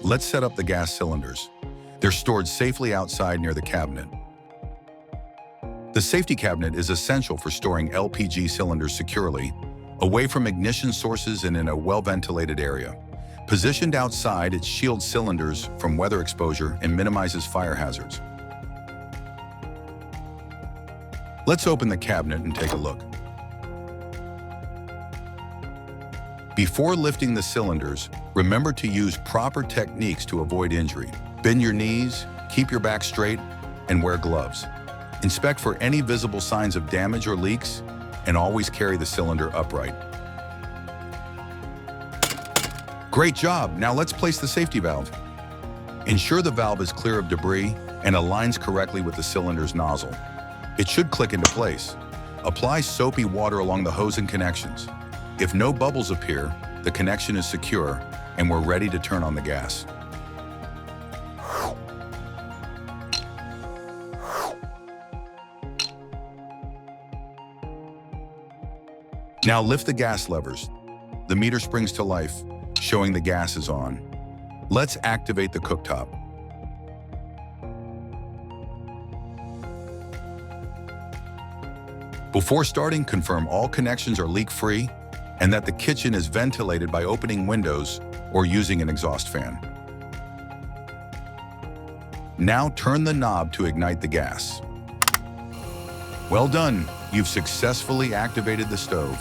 Let's set up the gas cylinders. They're stored safely outside near the cabinet. The safety cabinet is essential for storing LPG cylinders securely, away from ignition sources and in a well-ventilated area. Positioned outside, it shields cylinders from weather exposure and minimizes fire hazards. Let's open the cabinet and take a look. Before lifting the cylinders, remember to use proper techniques to avoid injury. Bend your knees, keep your back straight, and wear gloves. Inspect for any visible signs of damage or leaks, and always carry the cylinder upright. Great job! Now let's place the safety valve. Ensure the valve is clear of debris and aligns correctly with the cylinder's nozzle. It should click into place. Apply soapy water along the hose and connections. If no bubbles appear, the connection is secure and we're ready to turn on the gas. Now lift the gas levers. The meter springs to life, showing the gas is on. Let's activate the cooktop. Before starting, confirm all connections are leak-free and that the kitchen is ventilated by opening windows or using an exhaust fan. Now turn the knob to ignite the gas. Well done, you've successfully activated the stove.